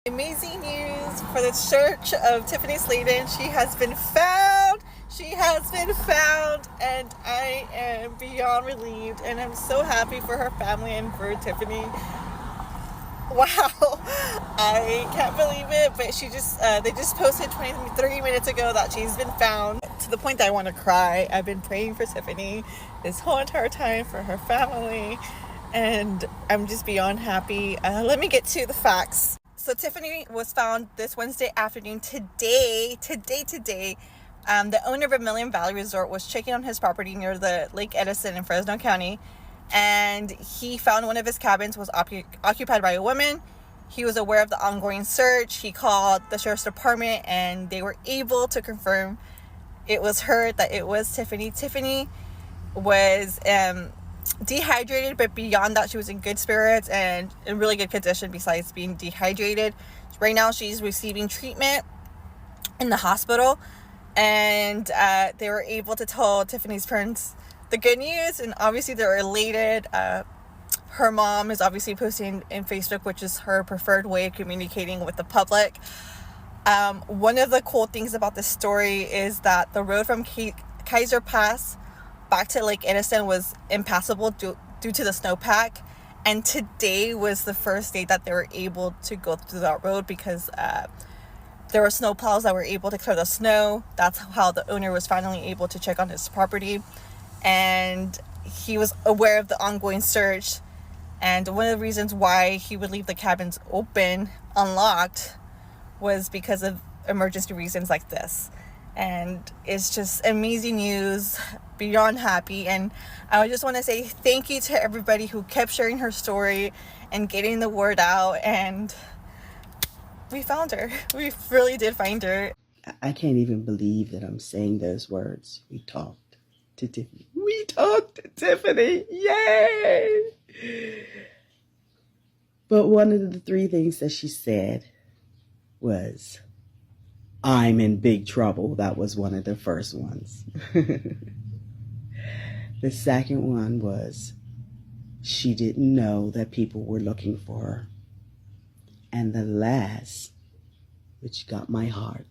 Amazing news for the Church of Tiffany Slaton. She has been found. She has been found, and I am beyond relieved, and I'm so happy for her family and for Tiffany. Wow, I can't believe it, but they just posted 23 minutes ago that she's been found, to the point that I want to cry. I've been praying for Tiffany this whole entire time, for her family, and I'm just beyond happy. Let me get to the facts. So Tiffany was found this Wednesday afternoon. Today, the owner of Vermilion Valley Resort was checking on his property near the Lake Edison in Fresno County, and he found one of his cabins was occupied by a woman. He was aware of the ongoing search. He called the sheriff's department, and they were able to confirm it was her, that it was Tiffany. Tiffany was dehydrated, but beyond that, she was in good spirits and in really good condition besides being dehydrated. Right now, she's receiving treatment in the hospital, and they were able to tell Tiffany's parents the good news, and obviously they're elated. Her mom is obviously posting in Facebook, which is her preferred way of communicating with the public. One of the cool things about this story is that the road from Kaiser Pass back to Lake Edison was impassable due to the snowpack, and today was the first day that they were able to go through that road because there were snow plows that were able to clear the snow. That's how the owner was finally able to check on his property, and he was aware of the ongoing search. And one of the reasons why he would leave the cabins open, unlocked, was because of emergency reasons like this. And it's just amazing news, beyond happy. And I just want to say thank you to everybody who kept sharing her story and getting the word out, and we found her. We really did find her. I can't even believe that I'm saying those words. We talked to Tiffany. We talked to Tiffany. Yay! But one of the three things that she said was, I'm in big trouble. That was one of the first ones. The second one was, she didn't know that people were looking for her. And the last, which got my heart,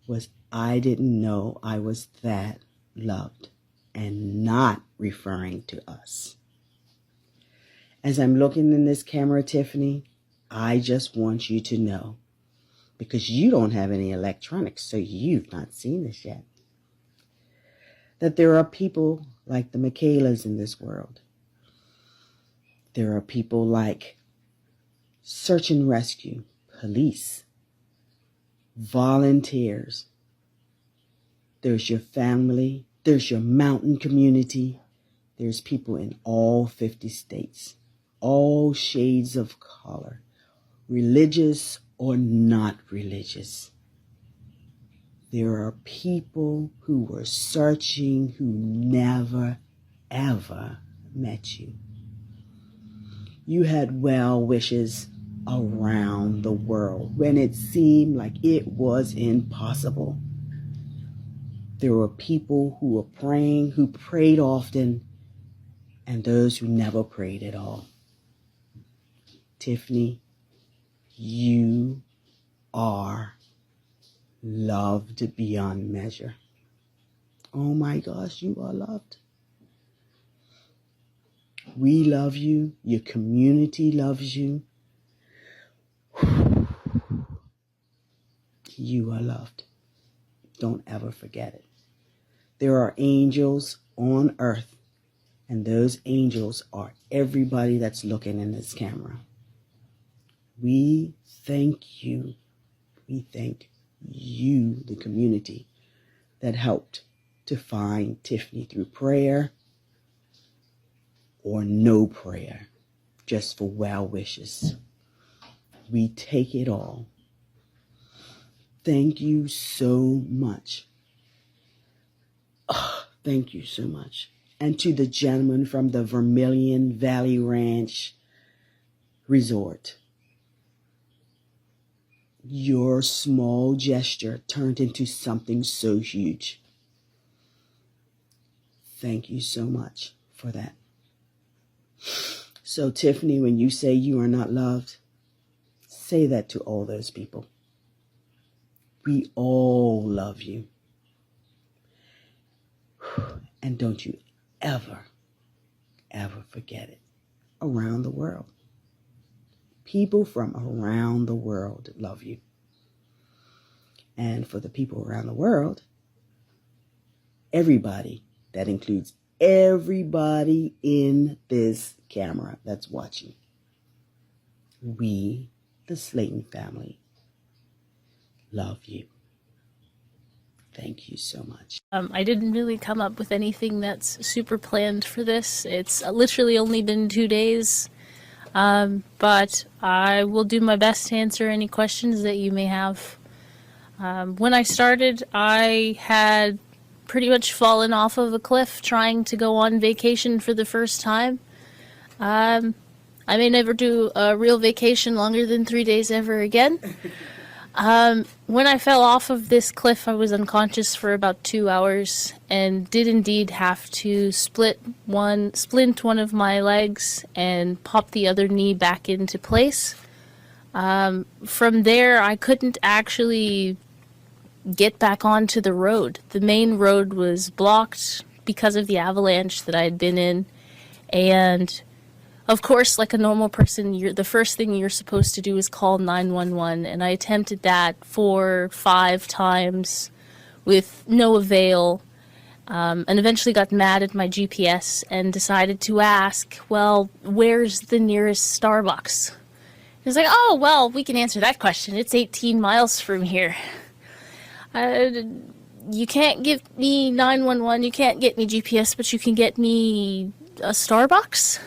was, I didn't know I was that loved, and not referring to us. As I'm looking in this camera, Tiffany, I just want you to know, because you don't have any electronics, so you've not seen this yet, that there are people like the Michaelas in this world. There are people like search and rescue, police, volunteers. There's your family. There's your mountain community. There's people in all 50 states, all shades of color, religious or not religious. There are people who were searching who never, ever met you. You had well wishes around the world when it seemed like it was impossible. There were people who were praying, who prayed often, and those who never prayed at all. Tiffany, you are loved beyond measure. Oh my gosh, you are loved. We love you. Your community loves you. You are loved. Don't ever forget it. There are angels on earth, and those angels are everybody that's looking in this camera. We thank you. We thank you, the community that helped to find Tiffany through prayer or no prayer, just for well wishes. We take it all. Thank you so much. Oh, thank you so much. And to the gentleman from the Vermilion Valley Ranch Resort, your small gesture turned into something so huge. Thank you so much for that. So, Tiffany, when you say you are not loved, Say that to all those people. We all love you. And don't you ever, ever forget it. Around the world. People from around the world love you. And for the people around the world, everybody, that includes everybody in this camera that's watching, we, the Slaton family, love you. Thank you so much. I didn't really come up with anything that's super planned for this. It's literally only been 2 days, but I will do my best to answer any questions that you may have. When I started, I had pretty much fallen off of a cliff trying to go on vacation for the first time. I may never do a real vacation longer than 3 days ever again. When I fell off of this cliff, I was unconscious for about 2 hours and did indeed have to splint one of my legs and pop the other knee back into place. From there, I couldn't actually get back onto the road. The main road was blocked because of the avalanche that I had been in, and of course, like a normal person, the first thing you're supposed to do is call 911, and I attempted that 4 or 5 times with no avail, and eventually got mad at my GPS and decided to ask, well, where's the nearest Starbucks? He was like, oh, well, we can answer that question. It's 18 miles from here. You can't give me 911, you can't get me GPS, but you can get me a Starbucks?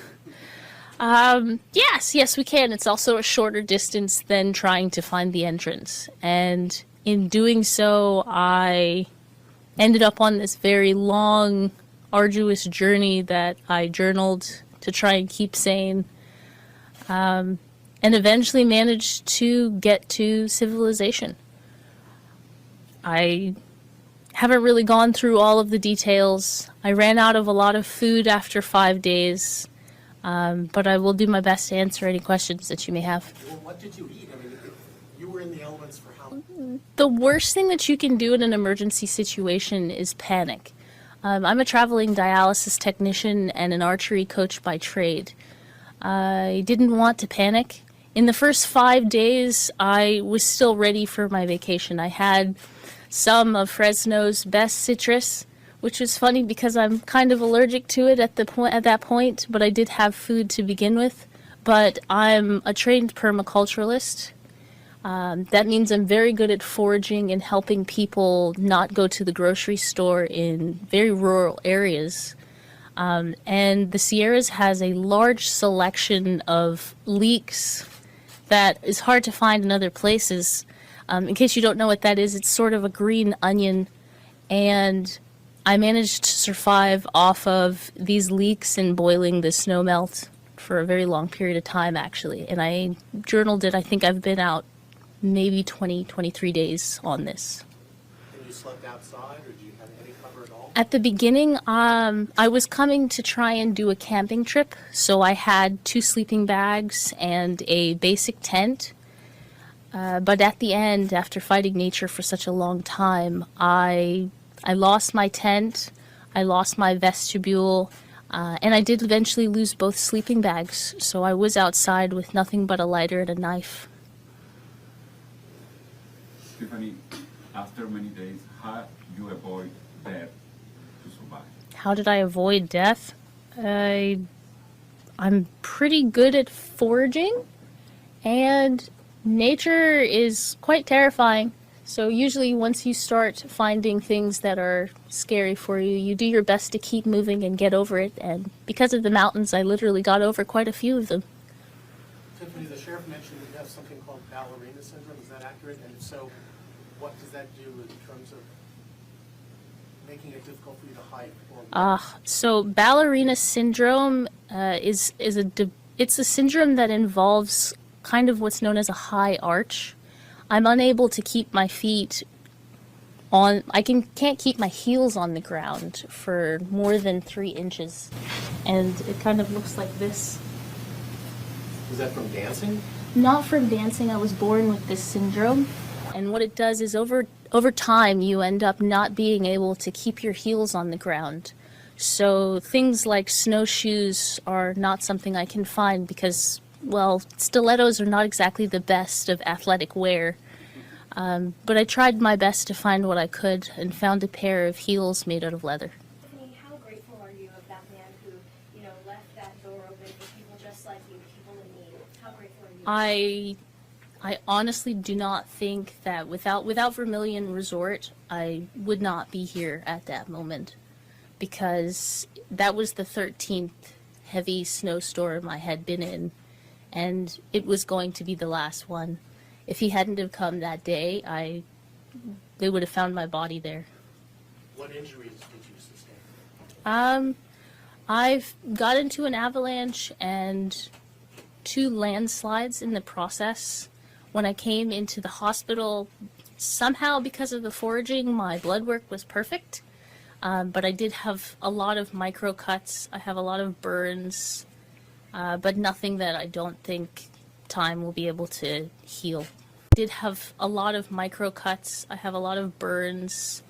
Yes, we can. It's also a shorter distance than trying to find the entrance. And in doing so, I ended up on this very long, arduous journey that I journaled to try and keep sane. And eventually managed to get to civilization. I haven't really gone through all of the details. I ran out of a lot of food after 5 days. But I will do my best to answer any questions that you may have. Well, what did you eat? I mean, you were in the elements for how long? The worst thing that you can do in an emergency situation is panic. I'm a traveling dialysis technician and an archery coach by trade. I didn't want to panic. In the first 5 days, I was still ready for my vacation. I had some of Fresno's best citrus, which was funny because I'm kind of allergic to it at that point, but I did have food to begin with. But I'm a trained permaculturalist. That means I'm very good at foraging and helping people not go to the grocery store in very rural areas. And the Sierras has a large selection of leeks that is hard to find in other places. In case you don't know what that is, it's sort of a green onion, and I managed to survive off of these leeks and boiling the snow melt for a very long period of time, actually. And I journaled it. I think I've been out maybe 23 days on this. And you slept outside, or did you have any cover at all? At the beginning, I was coming to try and do a camping trip, so I had 2 sleeping bags and a basic tent. But at the end, after fighting nature for such a long time, I lost my tent, I lost my vestibule, and I did eventually lose both sleeping bags, so I was outside with nothing but a lighter and a knife. Tiffany, after many days, how you avoid death to survive? How did I avoid death? I'm pretty good at foraging, and nature is quite terrifying. So usually once you start finding things that are scary for you, you do your best to keep moving and get over it. And because of the mountains, I literally got over quite a few of them. Tiffany, the sheriff mentioned that you have something called ballerina syndrome. Is that accurate? And if so, what does that do in terms of making it difficult for you to hike? So ballerina syndrome is a syndrome that involves kind of what's known as a high arch. I'm unable to keep my feet on, can't keep my heels on the ground for more than 3 inches. And it kind of looks like this. Is that from dancing? not from dancing. I was born with this syndrome. And what it does is over time, you end up not being able to keep your heels on the ground. So things like snowshoes are not something I can find because, well, stilettos are not exactly the best of athletic wear. But I tried my best to find what I could and found a pair of heels made out of leather. Tiffany, how grateful are you of that man who, left that door open for people just like you, people in need? How grateful are you? I honestly do not think that without Vermilion Resort, I would not be here at that moment, because that was the 13th heavy snowstorm I had been in, and it was going to be the last one. If he hadn't have come that day, they would have found my body there. What injuries did you sustain? I've got into an avalanche and 2 landslides in the process. When I came into the hospital, somehow because of the foraging, my blood work was perfect. But I did have a lot of micro cuts. I have a lot of burns, but nothing that I don't think time will be able to heal. Did have a lot of micro cuts. I have a lot of burns,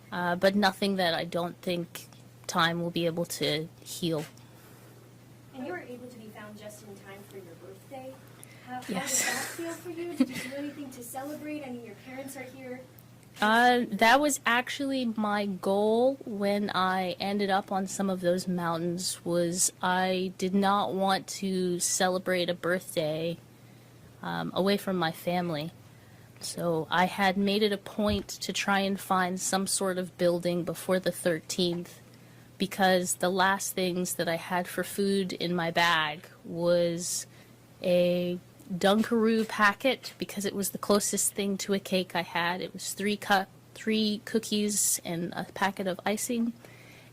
but nothing that I don't think time will be able to heal. And you were able to be found just in time for your birthday. How Yes. did that feel for you? Did you do anything to celebrate? I mean, your parents are here. That was actually my goal when I ended up on some of those mountains. Was I did not want to celebrate a birthday away from my family. So I had made it a point to try and find some sort of building before the 13th, because the last things that I had for food in my bag was a Dunkaroo packet, because it was the closest thing to a cake I had. It was 3 cookies and a packet of icing,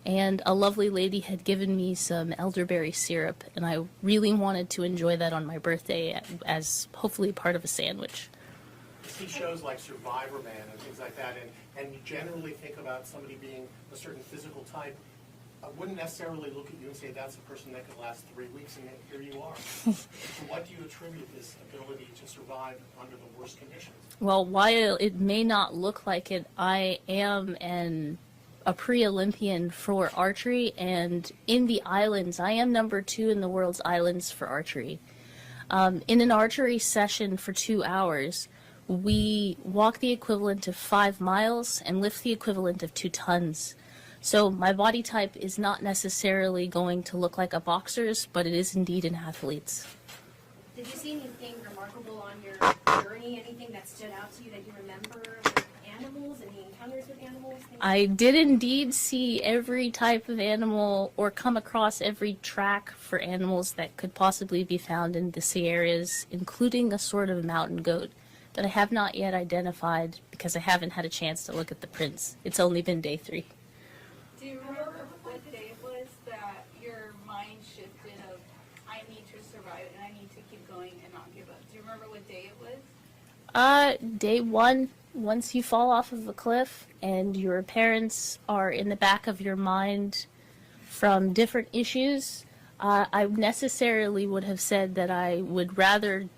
and a lovely lady had given me some elderberry syrup, and I really wanted to enjoy that on my birthday as hopefully part of a sandwich. You see shows like Survivor Man and things like that, and you generally think about somebody being a certain physical type. I wouldn't necessarily look at you and say that's a person that could last 3 weeks, and here you are. So what do you attribute this ability to survive under the worst conditions? Well, while it may not look like it, I am a pre-Olympian for archery, and in the islands, I am number 2 in the world's islands for archery. In an archery session for 2 hours, we walk the equivalent of 5 miles and lift the equivalent of 2 tons. So my body type is not necessarily going to look like a boxer's, but it is indeed an athlete's. Did you see anything remarkable on your journey? Anything that stood out to you that you remember? Like animals? Any encounters with animals? I did indeed see every type of animal, or come across every track for animals that could possibly be found in the Sierras, including a sort of mountain goat that I have not yet identified because I haven't had a chance to look at the prints. It's only been day 3. Do you remember what day it was that your mind shifted of, I need to survive and I need to keep going and not give up? Do you remember what day it was? Day 1, once you fall off of a cliff and your parents are in the back of your mind from different issues, I necessarily would have said that I would rather,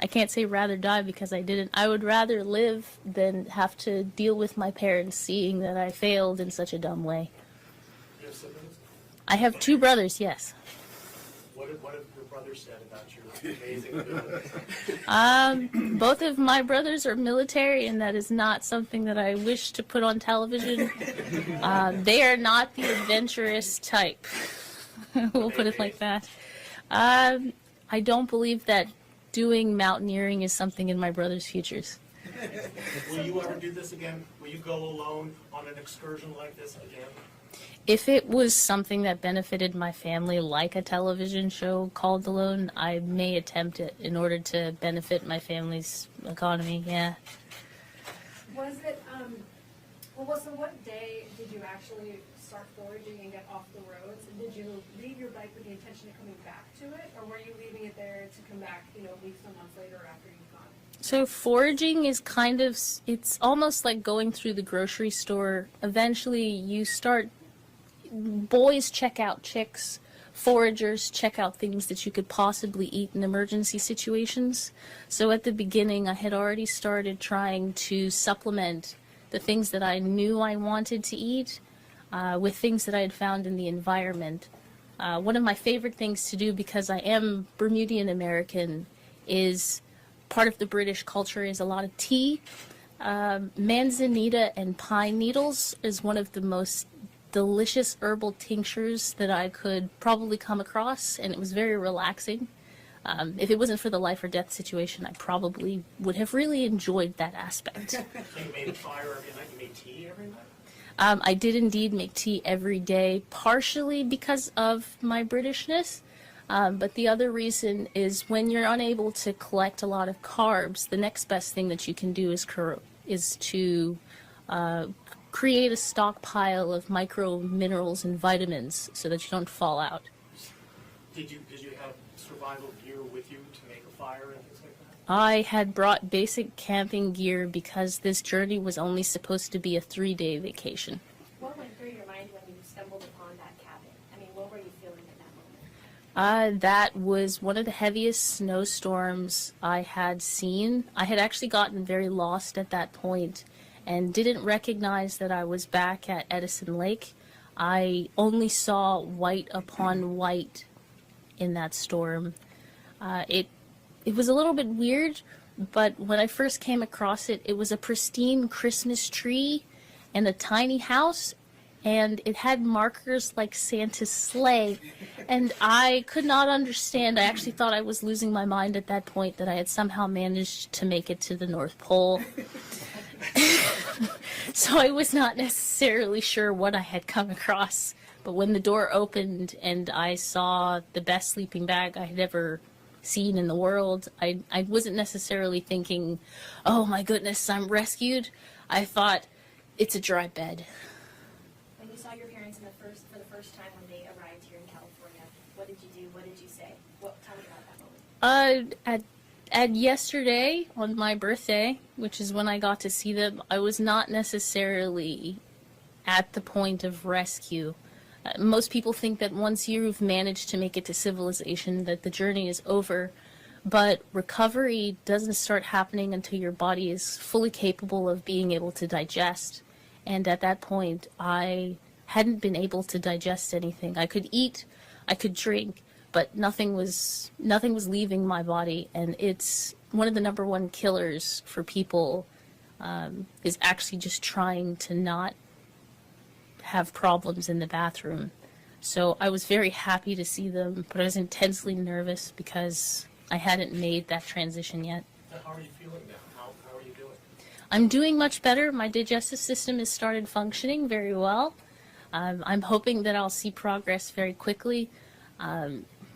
I can't say rather die because I didn't. I would rather live than have to deal with my parents seeing that I failed in such a dumb way. You have siblings? I have 2 brothers, yes. What have your brothers said about your amazing ability? Both of my brothers are military, and that is not something that I wish to put on television. They are not the adventurous type. We'll put it like that. I don't believe that doing mountaineering is something in my brother's futures. Will you ever do this again? Will you go alone on an excursion like this again? If it was something that benefited my family, like a television show called Alone, I may attempt it in order to benefit my family's economy, yeah. Was it, so what day did you actually start foraging and get off the roads? And did you leave your bike with the intention of coming back to it? Or were you leaving it there to come back, weeks or months later after you've gone? So foraging is kind of, it's almost like going through the grocery store. Eventually you start, boys check out chicks. foragers check out things that you could possibly eat in emergency situations. So at the beginning, I had already started trying to supplement the things that I knew I wanted to eat with things that I had found in the environment. One of my favorite things to do, because I am Bermudian American, is part of the British culture is a lot of tea. Manzanita and pine needles is one of the most delicious herbal tinctures that I could probably come across, and it was very relaxing. If it wasn't for the life or death situation, I probably would have really enjoyed that aspect. So you made a fire every night, you made tea every night? I did indeed make tea every day, partially because of my Britishness, but the other reason is when you're unable to collect a lot of carbs, the next best thing that you can do is to create a stockpile of micro minerals and vitamins so that you don't fall out. Did you have survival gear with you to make a fire and things like that? I had brought basic camping gear because this journey was only supposed to be a 3-day vacation. What went through your mind when you stumbled upon that cabin? I mean, what were you feeling at that moment? That was one of the heaviest snowstorms I had seen. I had actually gotten very lost at that point and didn't recognize that I was back at Edison Lake. I only saw white upon white in that storm. It was a little bit weird, but when I first came across it, it was a pristine Christmas tree and a tiny house, and it had markers like Santa's sleigh, and I could not understand. I actually thought I was losing my mind at that point, that I had somehow managed to make it to the North Pole. So I was not necessarily sure what I had come across, but when the door opened and I saw the best sleeping bag I had ever seen in the world, I wasn't necessarily thinking, oh my goodness, I'm rescued. I thought, it's a dry bed. When you saw your parents for the first time when they arrived here in California, what did you do? What did you say? Tell me about that moment. At yesterday, on my birthday, which is when I got to see them, I was not necessarily at the point of rescue. Most people think that once you've managed to make it to civilization, that the journey is over. But recovery doesn't start happening until your body is fully capable of being able to digest. And at that point, I hadn't been able to digest anything. I could eat, I could drink, but nothing was leaving my body. And it's one of the number one killers for people, is actually just trying to not have problems in the bathroom. So I was very happy to see them, but I was intensely nervous because I hadn't made that transition yet. How are you feeling now? How are you doing? I'm doing much better. My digestive system has started functioning very well. I'm hoping that I'll see progress very quickly.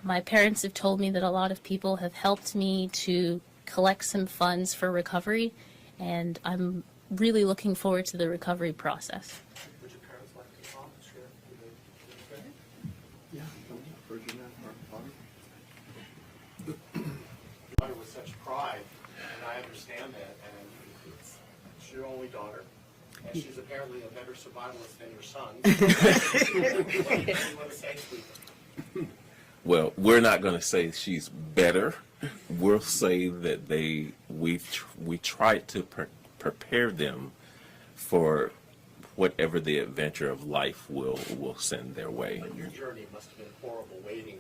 My parents have told me that a lot of people have helped me to collect some funds for recovery, and I'm really looking forward to the recovery process. Would your parents like to talk? Sure. Yeah, You daughter with such pride, and I understand that, and it's your only daughter, and she's apparently a better survivalist than your son. What do you want to say, Stephen? well, we're not going to say she's better. We'll say that we tried to prepare them for whatever the adventure of life will send their way. But your journey must have been horrible, waiting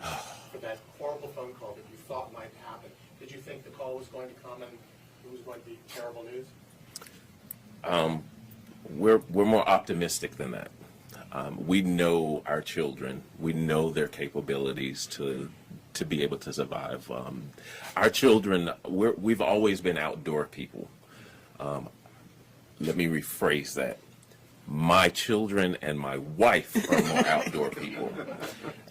for that horrible phone call that you thought might happen. Did you think the call was going to come and it was going to be terrible news? We're more optimistic than that. We know our children. We know their capabilities to be able to survive. Our children, we've always been outdoor people. Let me rephrase that. My children and my wife are more outdoor people.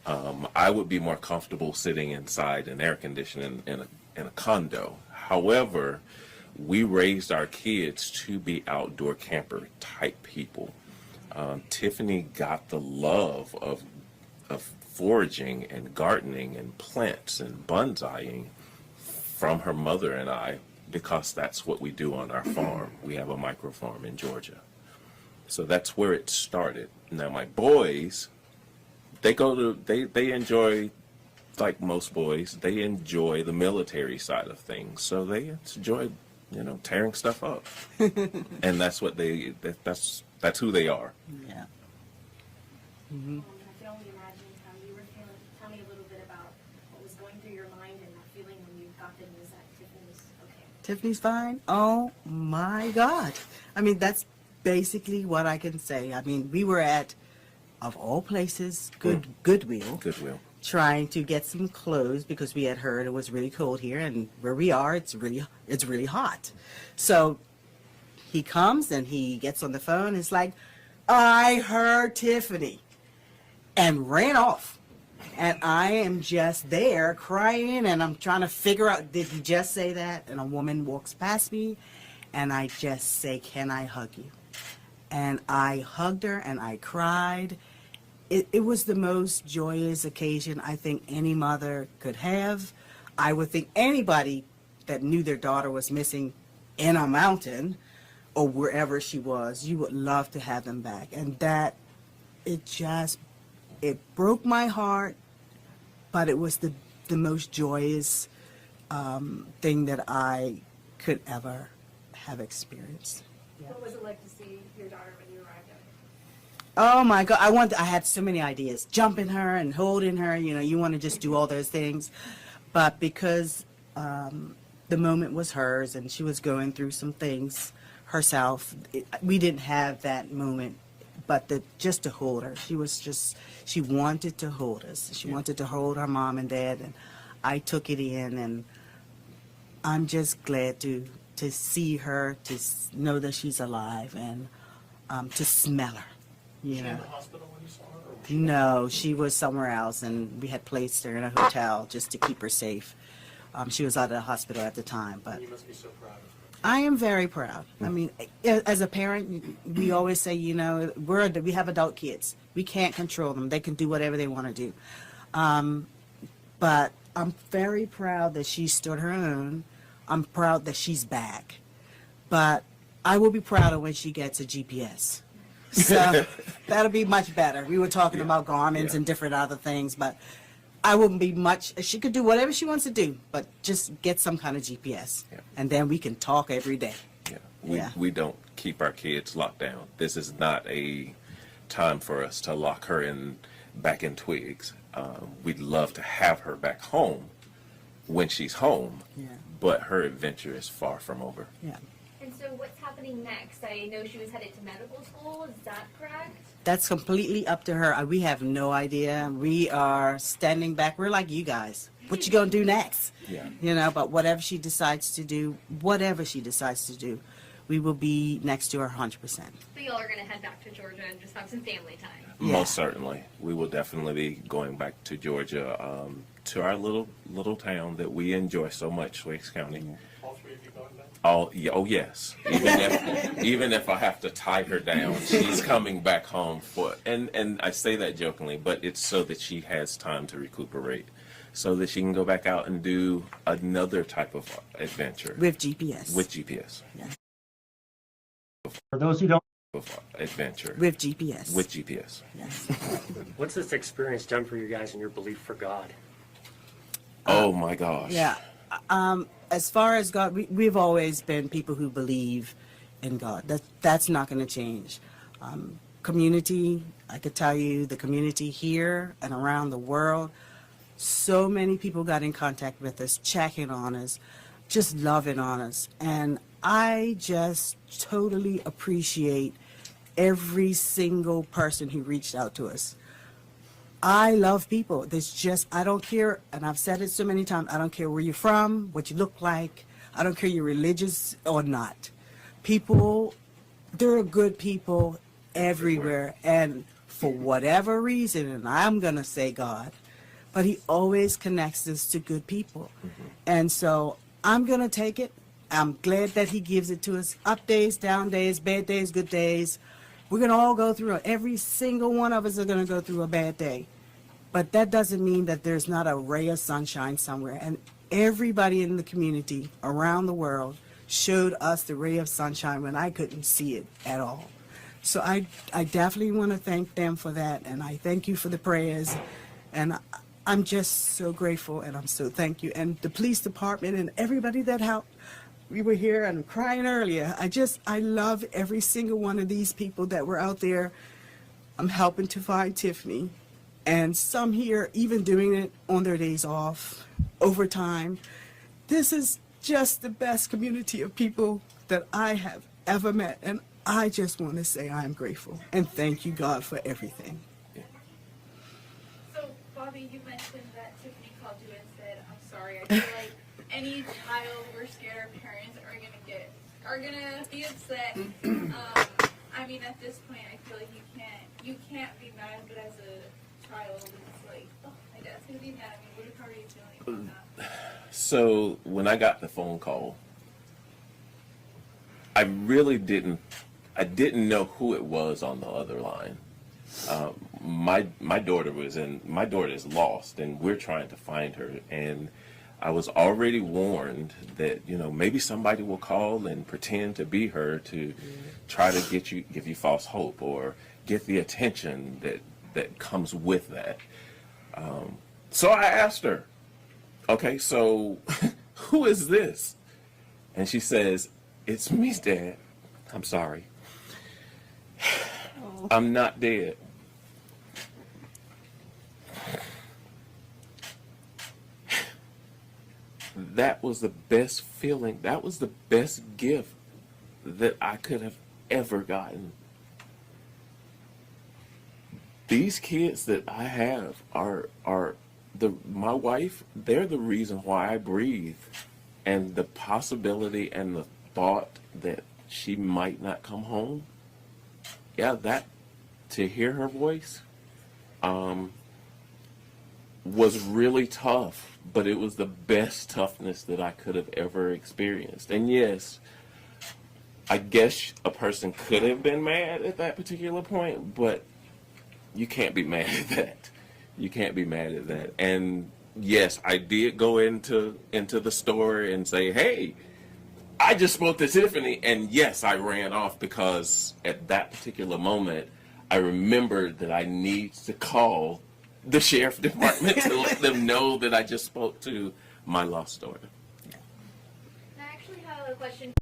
I would be more comfortable sitting inside and air conditioning in a condo. However, we raised our kids to be outdoor camper type people. Tiffany got the love of foraging and gardening and plants and bonsaiing from her mother and I, because that's what we do on our farm. We have a micro farm in Georgia. So that's where it started. Now my boys they enjoy, like most boys, they enjoy the military side of things. So they enjoy, tearing stuff up. And that's what that's who they are. Yeah. I can only imagine how you were feeling. Tell me a little bit about what was going through your mind and that feeling when you got the news that Tiffany was okay. Tiffany's fine. Oh my God. I mean, that's basically what I can say. I mean, we were at, of all places, Goodwill. Goodwill. Trying to get some clothes because we had heard it was really cold here, and where we are, it's really hot. So he comes and he gets on the phone. It's like, I heard Tiffany, and ran off. And I am just there crying, and I'm trying to figure out, did he just say that? And a woman walks past me, and I just say, can I hug you? And I hugged her, and I cried. It was the most joyous occasion I think any mother could have. I would think anybody that knew their daughter was missing in a mountain or wherever she was, you would love to have them back. And that, it broke my heart, but it was the most joyous thing that I could ever have experienced. What was it like to see your daughter when you arrived at it? Oh my God, I had so many ideas. Jumping her and holding her, you want to just do all those things. But because the moment was hers and she was going through some things herself, we didn't have that moment. But just to hold her, she wanted to hold us. She wanted to hold her mom and dad, and I took it in, and I'm just glad to see her, to know that she's alive, and to smell her. Was she in the hospital when you saw her? Or was she No, she was somewhere else, and we had placed her in a hotel just to keep her safe. She was out of the hospital at the time, but You must be so proud of her. I am very proud. I mean, as a parent, we always say, we have adult kids. We can't control them. They can do whatever they want to do. But I'm very proud that she stood her own. I'm proud that she's back. But I will be prouder when she gets a GPS. So that'll be much better. We were talking about garments and different other things, but I wouldn't be much. She could do whatever she wants to do, but just get some kind of GPS. Yeah. And then we can talk every day. We don't keep our kids locked down. This is not a time for us to lock her back in Twigs. We'd love to have her back home when she's home, but her adventure is far from over. Yeah. And so what's happening next? I know she was headed to medical school. Is that correct? That's completely up to her. We have no idea. We are standing back. We're like you guys. What you gonna do next? Yeah. But whatever she decides to do, we will be next to her 100%. But y'all are going to head back to Georgia and just have some family time. Yeah. Most certainly. We will definitely be going back to Georgia, to our little town that we enjoy so much, Lakes County. All three of you going back? Oh yes. Even if I have to tie her down, she's coming back home and I say that jokingly, but it's so that she has time to recuperate, so that she can go back out and do another type of adventure. With GPS. With GPS. Yeah. For those who don't, Adventure. With GPS. With GPS. Yes. what's this experience done for you guys and your belief for God? Oh my gosh. Yeah. As far as God, we've always been people who believe in God. That's not going to change. Community, I could tell you, the community here and around the world, so many people got in contact with us, checking on us, just loving on us. And I just totally appreciate every single person who reached out to us. I love people. I don't care, and I've said it so many times, I don't care where you're from, what you look like. I don't care you're religious or not. People, there are good people everywhere. And for whatever reason, and I'm going to say God, but he always connects us to good people. Mm-hmm. And so I'm going to take it. I'm glad that he gives it to us. Up days, down days, bad days, good days. We're going to all go through it. Every single one of us are going to go through a bad day. But that doesn't mean that there's not a ray of sunshine somewhere. And everybody in the community around the world showed us the ray of sunshine when I couldn't see it at all. So I definitely want to thank them for that, and I thank you for the prayers, and I'm just so grateful, and I'm so thank you, and the police department and everybody that helped. We were here and crying earlier. I love every single one of these people that were out there. I'm helping to find Tiffany, and some here even doing it on their days off, overtime. This is just the best community of people that I have ever met, and I just want to say I am grateful and thank you, God, for everything. So, Bobby, you mentioned that Tiffany called you and said, "I'm sorry." I feel like any child we're scared our parents are gonna be upset. I mean, at this point, I feel like you can't be mad, but as a child, it's like, oh, my dad's gonna be mad at me. How are you feeling about that? So when I got the phone call, I really didn't know who it was on the other line. My daughter is lost, and we're trying to find her. And I was already warned that, you know, maybe somebody will call and pretend to be her to try to give you false hope or get the attention that comes with that. So I asked her, okay, so who is this? And she says, "It's me, Dad. I'm sorry. I'm not dead." That was the best feeling. That was the best gift that I could have ever gotten. These kids that I have are my wife. They're the reason why I breathe, and the possibility and the thought that she might not come home. Yeah, that to hear her voice was really tough, but it was the best toughness that I could have ever experienced. And yes, I guess a person could have been mad at that particular point, but you can't be mad at that. You can't be mad at that. And yes, I did go into the store and say, "Hey, I just spoke to Tiffany," and yes, I ran off because at that particular moment, I remembered that I need to call the sheriff department to let them know that I just spoke to my lost daughter. I actually have a question.